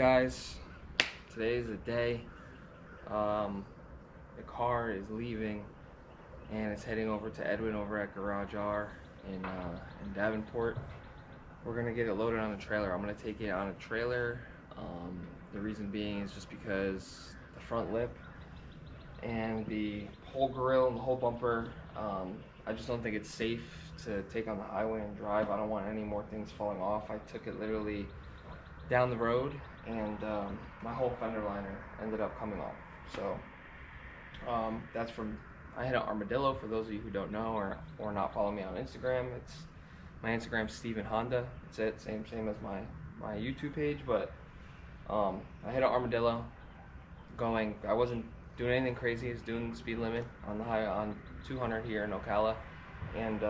guys. Today is the day. The car is leaving and it's heading over to Edwin over at Garage R in Davenport. We're gonna get it loaded on a trailer. I'm gonna take it on a trailer. The reason being is just because the front lip and the whole grill and the whole bumper, I just don't think it's safe to take on the highway and drive. I don't want any more things falling off. I took it literally down the road and my whole fender liner ended up coming off. So that's from, I hit an armadillo, for those of you who don't know or not follow me on Instagram. It's my Instagram's Steven Honda. It's it, same as my YouTube page. But I hit an armadillo going, I wasn't doing anything crazy. I was doing the speed limit on the high on 200 here in Ocala, and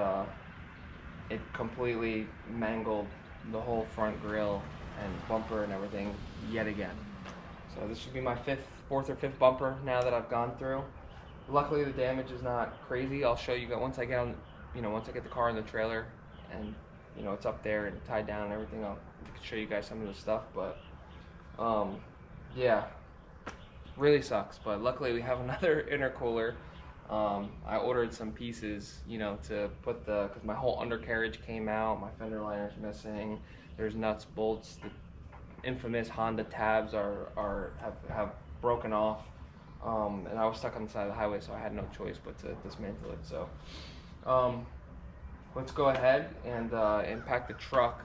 it completely mangled the whole front grille and bumper and everything yet again. So this should be my fourth or fifth bumper now that I've gone through. Luckily the damage is not crazy. I'll show you guys once I get on, once I get the car in the trailer and it's up there and tied down and everything. I'll show you guys some of the stuff, but yeah, really sucks. But luckily we have another intercooler. I ordered some pieces, to put because my whole undercarriage came out, my fender liner's missing, there's nuts, bolts, the infamous Honda tabs have broken off, and I was stuck on the side of the highway, so I had no choice but to dismantle it. So let's go ahead and impact the truck,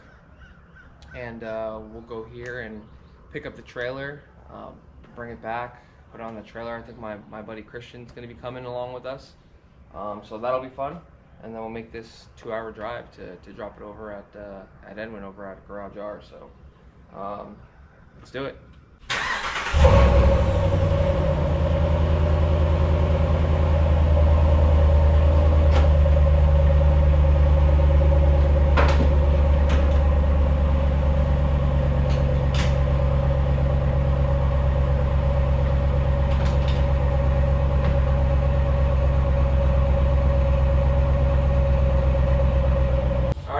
and we'll go here and pick up the trailer, bring it back, put it on the trailer. I think my buddy Christian's going to be coming along with us, so that'll be fun. And then we'll make this 2-hour drive to drop it over at Edwin over at Garage R. So let's do it.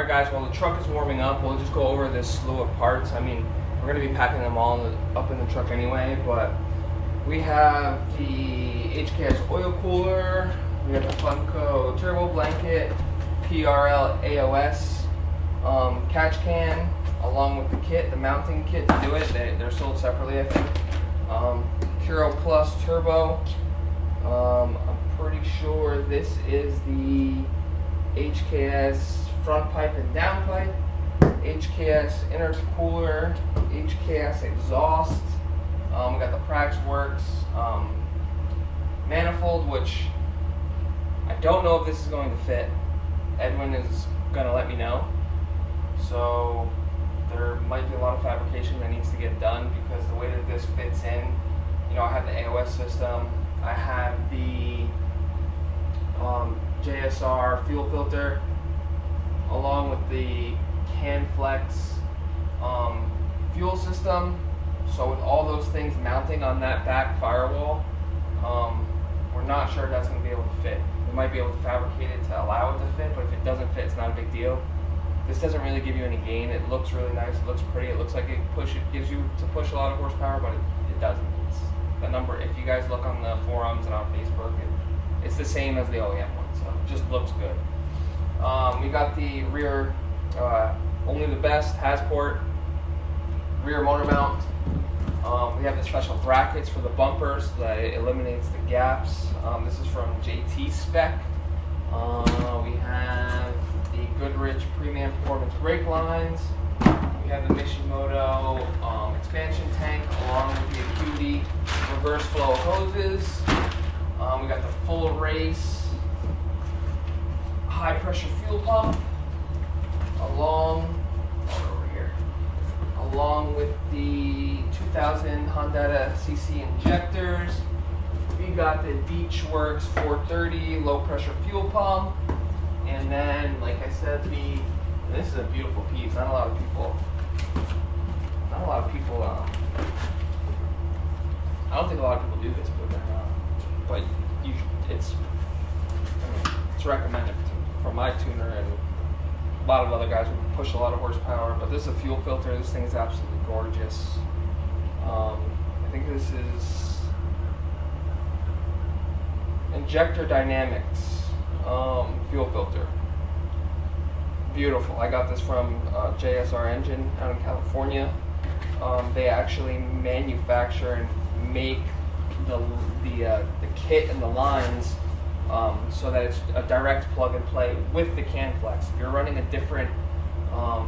Guys, while the truck is warming up, we'll just go over this slew of parts. I mean, we're going to be packing them all up in the truck anyway, but we have the HKS oil cooler, we have the Funko turbo blanket, PRL AOS catch can, along with the kit, the mounting kit to do it. They're sold separately, I think. Hero Plus turbo. I'm pretty sure this is the HKS front pipe and down pipe, HKS intercooler, HKS exhaust. We got the Prax Works manifold, which I don't know if this is going to fit. Edwin is going to let me know. So there might be a lot of fabrication that needs to get done, because the way that this fits in, I have the AOS system, I have the JSR fuel filter, along with the CanFlex fuel system. So with all those things mounting on that back firewall, we're not sure that's going to be able to fit. We might be able to fabricate it to allow it to fit, but if it doesn't fit, it's not a big deal. This doesn't really give you any gain. It looks really nice, it looks pretty, it looks like it gives you to push a lot of horsepower, but it doesn't. It's the number, if you guys look on the forums and on Facebook, it's the same as the OEM one, so it just looks good. We got the rear, only the best, Hasport rear motor mount. We have the special brackets for the bumpers that it eliminates the gaps. This is from JT Spec. We have the Goodrich Premium Performance brake lines. We have the Mishimoto expansion tank, along with the Acuity reverse flow hoses. We got the full race high pressure fuel pump, along with the 2000 Hondata CC injectors. We got the Beachworks 430 low pressure fuel pump, and then, like I said, this is a beautiful piece. Not a lot of people. I don't think a lot of people do this, but it's recommended for my tuner, and a lot of other guys would push a lot of horsepower. But this is a fuel filter. This thing is absolutely gorgeous. I think this is Injector Dynamics fuel filter. Beautiful. I got this from JSR Engine out in California. They actually manufacture and make the kit and the lines so that it's a direct plug and play with the can flex. If you're running a different,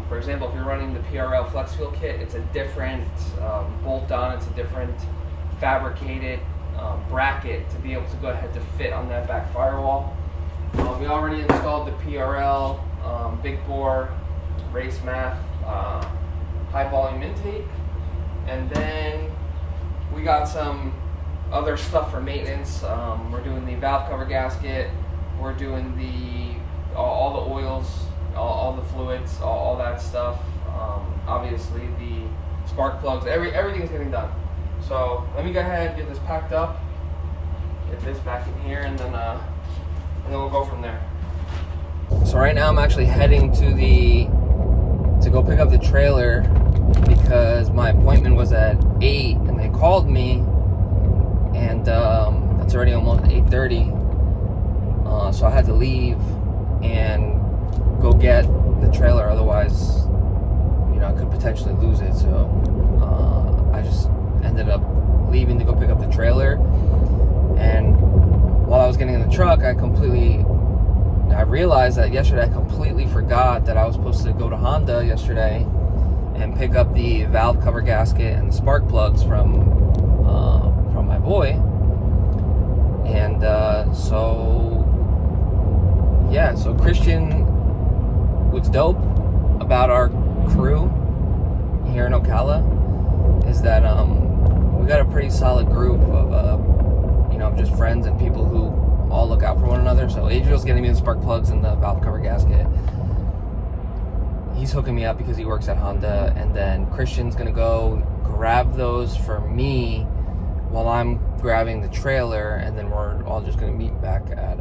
for example, if you're running the PRL flex fuel kit, it's a different bolt on, it's a different fabricated bracket to be able to go ahead to fit on that back firewall. We already installed the PRL Big Bore race math high volume intake, and then we got some other stuff for maintenance. We're doing the valve cover gasket, we're doing all the oils, all the fluids, all that stuff. Obviously the spark plugs, everything's getting done. So let me go ahead and get this packed up, get this back in here, and then we'll go from there. So right now I'm actually heading to go pick up the trailer because my appointment was at 8 and they called me, and it's already almost 8:30. So I had to leave and go get the trailer, otherwise, you know, I could potentially lose it. So I just ended up leaving to go pick up the trailer, and while I was getting in the truck, I realized that yesterday I completely forgot that I was supposed to go to Honda yesterday and pick up the valve cover gasket and the spark plugs from my boy. And so Christian, what's dope about our crew here in Ocala is that we got a pretty solid group of you know, just friends and people who all look out for one another. So Adriel's getting me the spark plugs and the valve cover gasket. He's hooking me up because he works at Honda, and then Christian's gonna go grab those for me while I'm grabbing the trailer, and then we're all just gonna meet back at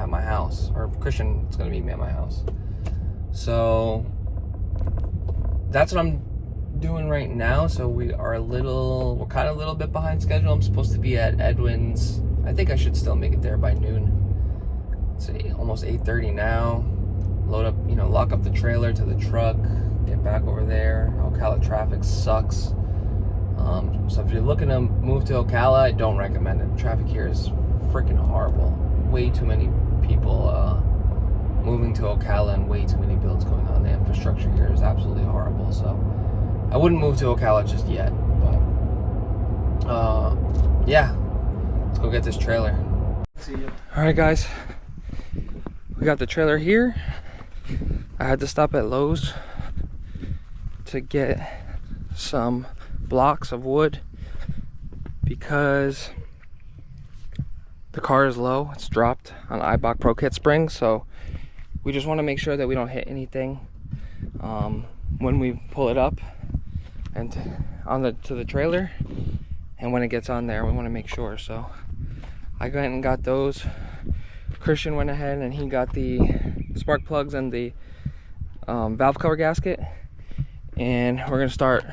my house, or Christian's gonna meet me at my house. So that's what I'm doing right now. So we're kind of a little bit behind schedule. I'm supposed to be at Edwin's. I think I should still make it there by noon. It's almost 8:30 now. Load up, you know, lock up the trailer to the truck, get back over there. Ocala traffic sucks. So if you're looking to move to Ocala, I don't recommend it. Traffic here is freaking horrible. Way too many people moving to Ocala and way too many builds going on. The infrastructure here is absolutely horrible. So I wouldn't move to Ocala just yet. But yeah, let's go get this trailer. See you. All right, guys, we got the trailer here. I had to stop at Lowe's to get some blocks of wood because the car is low. It's dropped on Eibach Pro Kit springs, so we just want to make sure that we don't hit anything when we pull it up and to the trailer, and when it gets on there we want to make sure. So I went and got those. Christian went ahead and he got the spark plugs and the valve cover gasket, and we're gonna start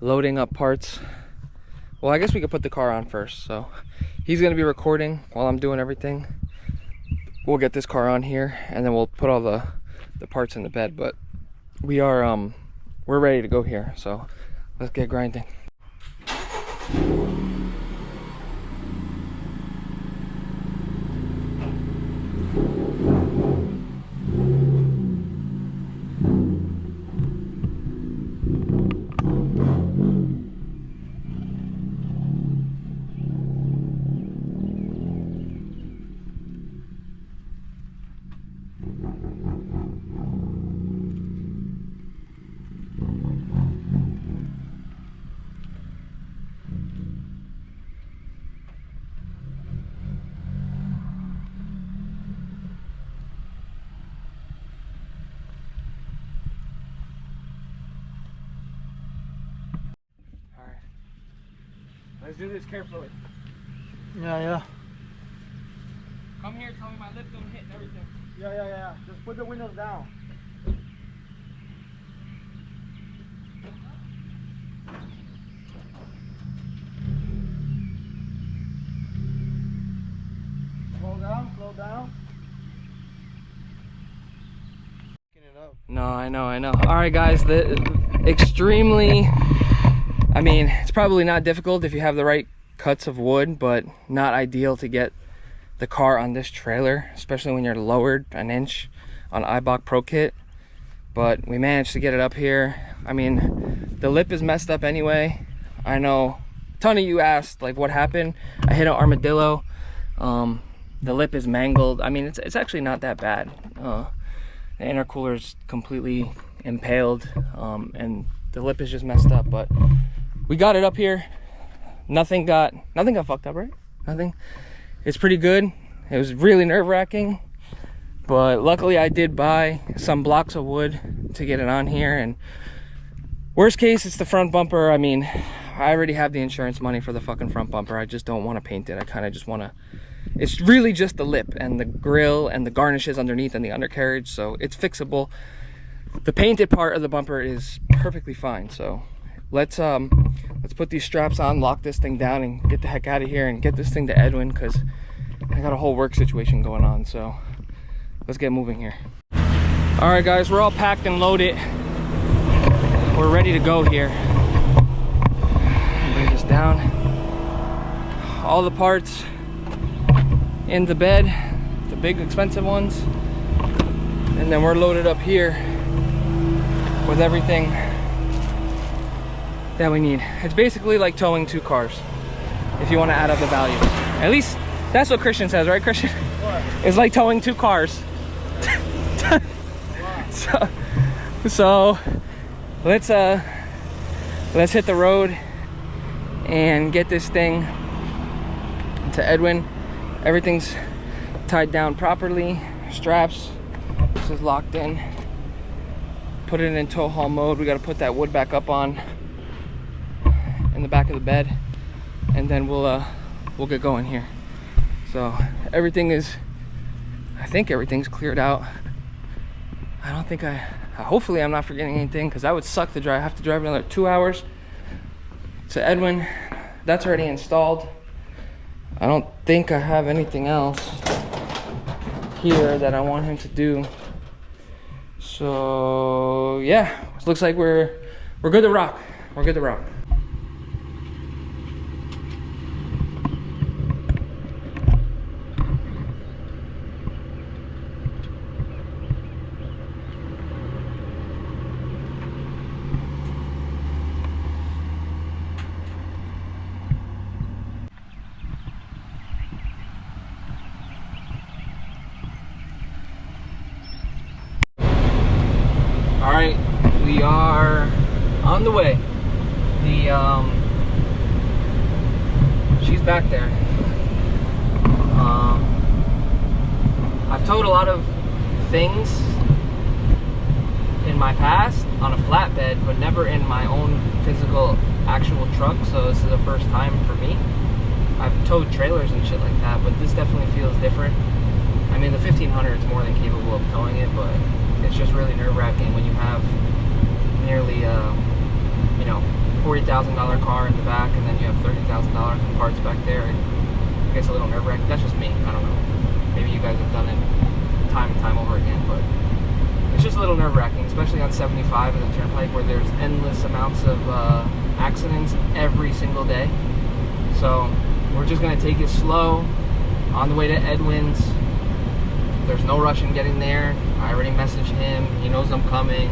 loading up parts. Well, I guess we could put the car on first. So he's gonna be recording while I'm doing everything. We'll get this car on here and then we'll put all the parts in the bed. But we're ready to go here, so let's get grinding. Let's do this carefully. Yeah. Come here, tell me my lip don't hit and everything. Yeah. Just put the windows down. slow down. No, I know. All right, guys, extremely, I mean, it's probably not difficult if you have the right cuts of wood, but not ideal to get the car on this trailer, especially when you're lowered an inch on Eibach Pro Kit. But we managed to get it up here. I mean, the lip is messed up anyway. I know a ton of you asked like what happened. I hit an armadillo. The lip is mangled. I mean, it's actually not that bad. The intercooler is completely impaled, and the lip is just messed up, but we got it up here. Nothing got fucked up, right? Nothing. It's pretty good. It was really nerve-wracking, but luckily I did buy some blocks of wood to get it on here, and worst case, it's the front bumper. I mean, I already have the insurance money for the fucking front bumper. I just don't want to paint it. I kind of just want to, it's really just the lip and the grill and the garnishes underneath and the undercarriage, so it's fixable. The painted part of the bumper is perfectly fine, so let's put these straps on, lock this thing down, and get the heck out of here and get this thing to Edwin, because I got a whole work situation going on. So let's get moving here. All right, guys, we're all packed and loaded. We're ready to go here. Bring this down. All the parts in the bed, the big expensive ones, and then we're loaded up here with everything that we need. It's basically like towing 2 cars if you want to add up the value. At least that's what Christian says, right, Christian? What? It's like towing 2 cars. so let's hit the road and get this thing to Edwin. Everything's tied down properly. Straps, this is locked in. Put it in tow haul mode. We got to put that wood back up on in the back of the bed, and then we'll get going here. So everything is, I think everything's cleared out. I don't think hopefully I'm not forgetting anything, because that would suck to drive. I have to drive another 2 hours to Edwin. That's already installed. I don't think I have anything else here that I want him to do. So yeah, it looks like we're good to rock. We're good to rock. All right, we are on the way. She's back there. I've towed a lot of things in my past on a flatbed, but never in my own physical actual truck, so this is the first time for me. I've towed trailers and shit like that, but this definitely feels different. I mean, the 1500 is more than capable of towing it, but it's just really nerve-wracking when you have nearly, you know, $40,000 car in the back, and then you have $30,000 in parts back there. It gets a little nerve-wracking. That's just me. I don't know. Maybe you guys have done it time and time over again, but it's just a little nerve-wracking, especially on 75 in the turnpike, where there's endless amounts of accidents every single day. So we're just gonna take it slow on the way to Edwin's. There's no rush in getting there. I already messaged him. He knows I'm coming,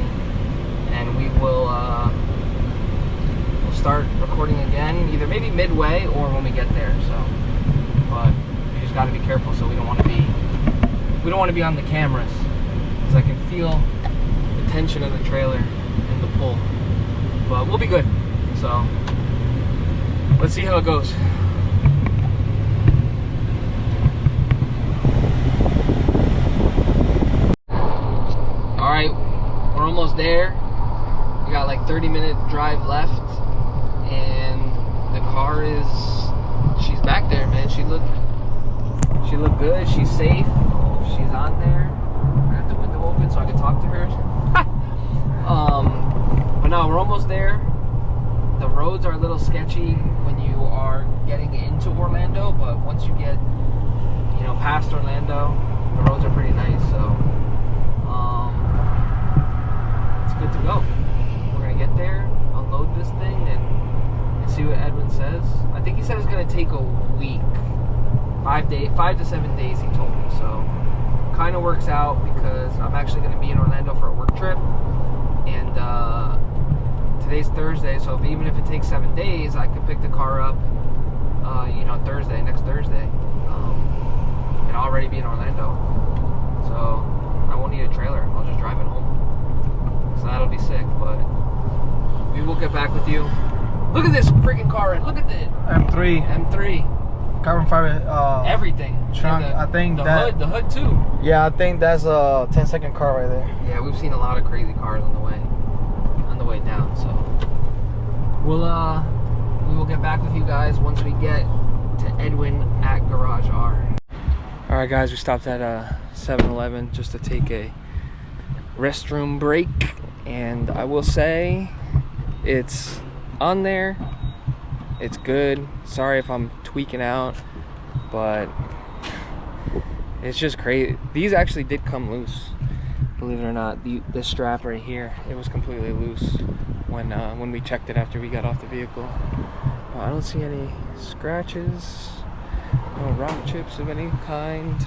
and we will we'll start recording again, either maybe midway or when we get there. So, but we just got to be careful, so we don't want to be on the cameras, because I can feel the tension of the trailer and the pull. But we'll be good. So let's see how it goes. Alright, we're almost there. We got like 30-minute drive left, and the car is, she's back there, man. She looked good. She's safe. She's on there. I have the window open so I can talk to her. But no, we're almost there. The roads are a little sketchy when you are getting into Orlando, but once you get, you know, past Orlando. The roads are pretty nice, so it's good to go. We're gonna get there, unload this thing, and see what Edwin says. I think he said it's gonna take a week, 5 to 7 days. He told me, so kind of works out because I'm actually gonna be in Orlando for a work trip, and today's Thursday, so even if it takes 7 days, I could pick the car up, you know, next Thursday, and I'll already be in Orlando, so I won't need a trailer. I'll just drive it home. So that'll be sick, but we will get back with you. Look at this freaking car! Look at it. M3. Carbon fiber. Everything. Trunk. I think that. The hood too. Yeah, I think that's a 10-second car right there. Yeah, we've seen a lot of crazy cars on the way down. So we will get back with you guys once we get to Edwin at Garage R. All right, guys, we stopped at 7-Eleven just to take a restroom break, and I will say it's on there. It's good. Sorry if I'm tweaking out, but it's just crazy. These actually did come loose, believe it or not. The strap right here, it was completely loose when we checked it after we got off the vehicle. I don't see any scratches, no rock chips of any kind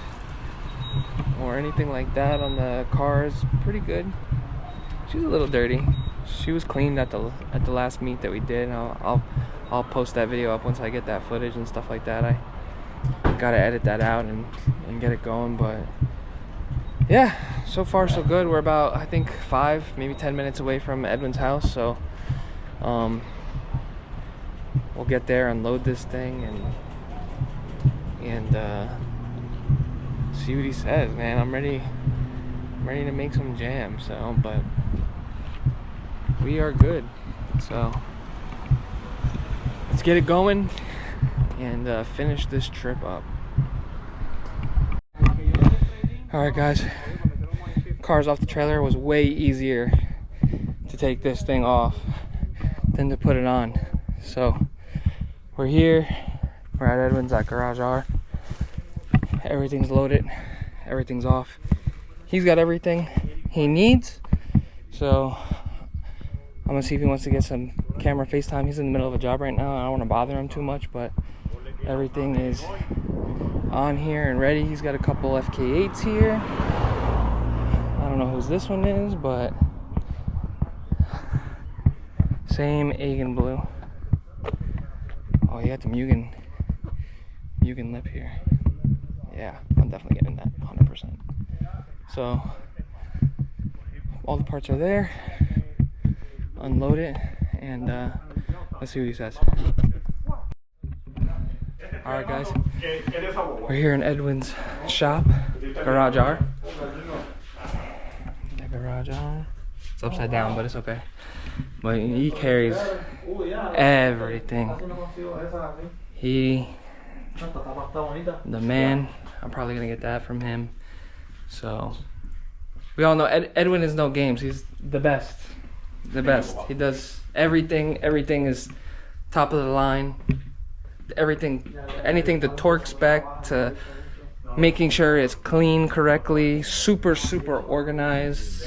or anything like that on the cars. Pretty good. She's a little dirty. She was cleaned at the last meet that we did. I'll post that video up once I get that footage and stuff like that. I gotta edit that out and get it going, but yeah, so far so good. We're about, I think, 5, maybe 10 minutes away from Edwin's house, so we'll get there, unload this thing, and see what he says. Man, I'm ready to make some jam. So, but we are good. So let's get it going and finish this trip up. Alright, guys, cars off the trailer. Was way easier to take this thing off than to put it on. So we're here, we're at Edwin's at Garage R. Everything's loaded, everything's off. He's got everything he needs, so I'm gonna see if he wants to get some camera FaceTime. He's in the middle of a job right now. I don't want to bother him too much, but everything is on here and ready. He's got a couple FK8s here. I don't know whose this one is, but same Egan blue. Oh, you got the Mugen lip here. Yeah, I'm definitely getting that 100%. So all the parts are there. Unload it, and let's see what he says. Alright, guys, we're here in Edwin's shop, Garage R. The Garage R. It's upside down, but it's okay. But he carries everything. The man. I'm probably gonna get that from him. So we all know Edwin is no games. He's the best. The best. He does everything. Everything is top of the line. Everything, anything to torque spec to making sure it's clean correctly. Super organized.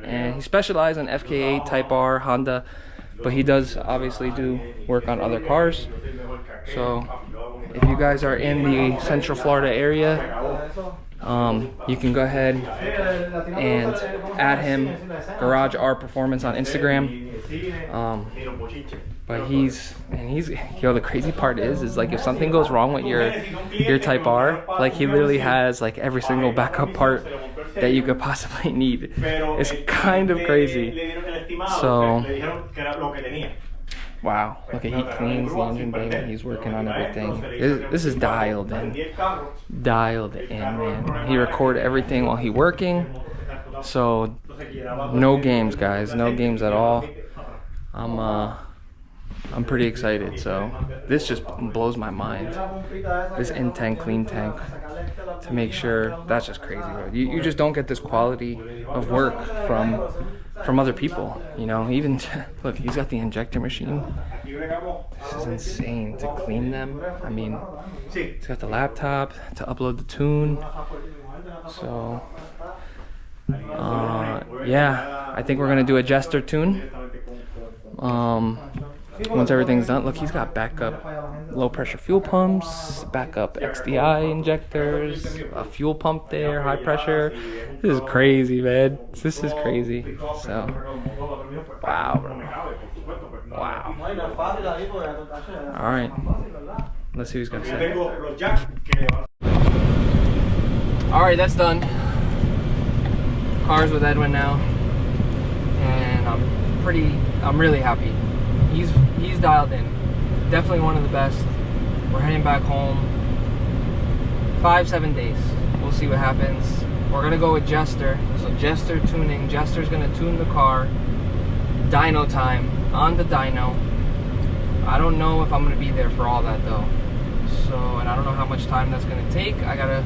And he specializes in FK8, Type R, Honda, but he does obviously do work on other cars. So if you guys are in the Central Florida area, you can go ahead and add him, Garage R Performance, on Instagram. But he's yo, the crazy part is like if something goes wrong with your Type R, like he literally has like every single backup part that you could possibly need. It's kind of crazy. So wow, look at, he cleans the engine bay when he's working on everything. This is dialed in, man. He records everything while he's working. So no games, guys, no games at all. I'm pretty excited. So this just blows my mind. This in-tank, clean tank, to make sure, that's just crazy, bro. You just don't get this quality of work from other people, you know. Even look, he's got the injector machine. This is insane to clean them. I mean, he's got the laptop to upload the tune. So yeah, I think we're gonna do a Jester tune. Once everything's done, look, he's got backup low pressure fuel pumps, backup XDI injectors, a fuel pump there, high pressure. This is crazy, man. This is crazy. So, wow, bro. Wow. All right, let's see what he's gonna say. All right, that's done. Car's with Edwin now, and I'm really happy. He's dialed in. Definitely one of the best. We're heading back home. 5-7 days. We'll see what happens. We're gonna go with Jester. So Jester tuning. Jester's gonna tune the car. Dyno time on the dyno. I don't know if I'm gonna be there for all that though. So, and I don't know how much time that's gonna take. I gotta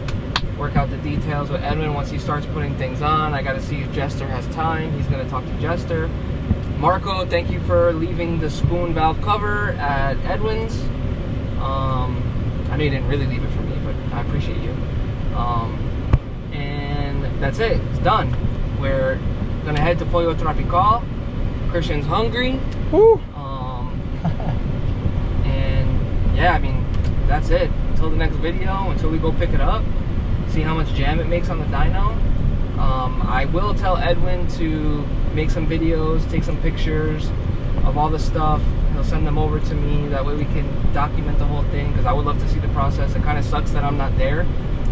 work out the details with Edwin once he starts putting things on. I gotta see if Jester has time. He's gonna talk to Jester. Marco, thank you for leaving the spoon valve cover at Edwin's. I know you didn't really leave it for me, but I appreciate you. And that's it. It's done. We're gonna head to Pollo Tropical. Christian's hungry. Woo. And yeah, I mean, that's it. Until the next video, until we go pick it up, see how much jam it makes on the dyno. I will tell Edwin to make some videos, take some pictures of all the stuff. He'll send them over to me. That way we can document the whole thing, because I would love to see the process. It kind of sucks that I'm not there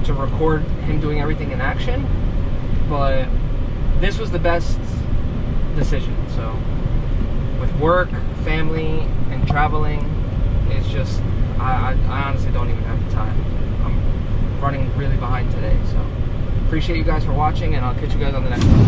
to record him doing everything in action, but this was the best decision. So with work, family, and traveling, it's just, I honestly don't even have the time. I'm running really behind today, so appreciate you guys for watching, and I'll catch you guys on the next one.